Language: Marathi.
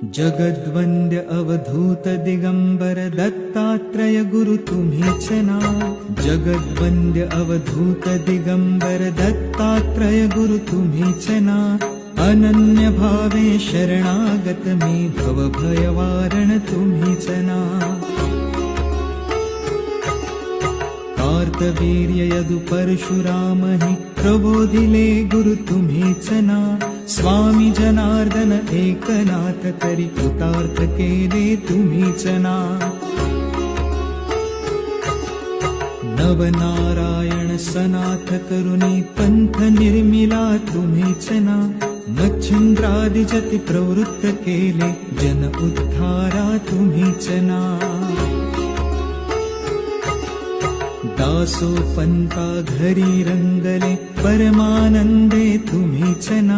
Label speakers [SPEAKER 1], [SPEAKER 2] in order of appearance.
[SPEAKER 1] जगद्वन्द्य अवधूत दिगंबर दत्तात्रय गुरु तुम्हीच ना। जगद्वन्द्य अवधूत दिगंबर दत्तात्रय गुरु तुम्हीच ना। अनन्य भावे शरणागत मी भव भयवारण तुम्हीच ना। कार्तवीर्य यदु परशुराम हि प्रबोधिले गुरु तुम्हीच ना। स्वामी जनार्दन एकनाथ करी कृतार्थ केले तुम्हीच ना। नवनारायण सनाथ करुणी पंथ निर्मिला तुम्हीच ना। मच्छिंद्रादि जति प्रवृत्त केले जन उद्धारा तुम्हीच ना। दासो पंता घरी रंगले परमानंदे तुम्हीच ना।